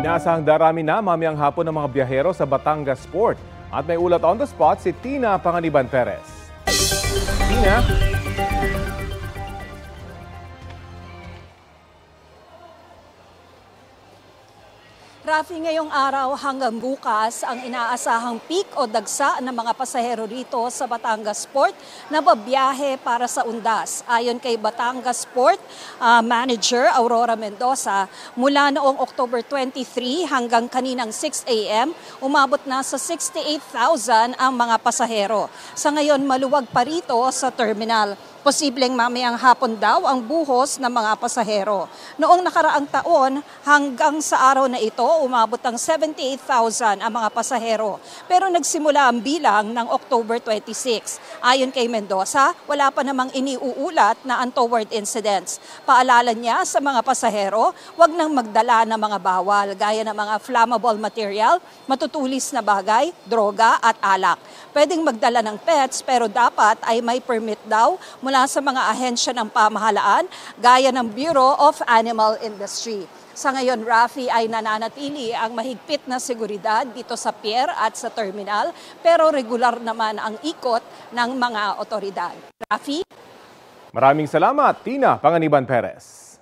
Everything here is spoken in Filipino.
Inaasahang darami na mamayang hapon ng mga biyahero sa Batangas Port. At may ulat on the spot si Tina Panganiban Perez. Tina? Rafi, ngayong araw hanggang bukas ang inaasahang peak o dagsa ng mga pasahero rito sa Batangas Port na babiyahe para sa Undas. Ayon kay Batangas Port Manager Aurora Mendoza, mula noong October 23 hanggang kaninang 6 a.m., umabot na sa 68,000 ang mga pasahero. Sa ngayon, maluwag pa rito sa terminal. Posibleng mamayang hapon daw ang buhos ng mga pasahero. Noong nakaraang taon, hanggang sa araw na ito, umabot ang 78,000 ang mga pasahero. Pero nagsimula ang bilang ng October 26. Ayon kay Mendoza, wala pa namang iniuulat na untoward incidents. Paalala niya sa mga pasahero, huwag nang magdala ng mga bawal, gaya ng mga flammable material, matutulis na bagay, droga at alak. Pwedeng magdala ng pets pero dapat ay may permit daw mula sa mga ahensya ng pamahalaan gaya ng Bureau of Animal Industry. Sa ngayon, Rafi, ay nananatili ang mahigpit na seguridad dito sa pier at sa terminal, pero regular naman ang ikot ng mga otoridad. Rafi? Maraming salamat, Tina Panganiban Perez.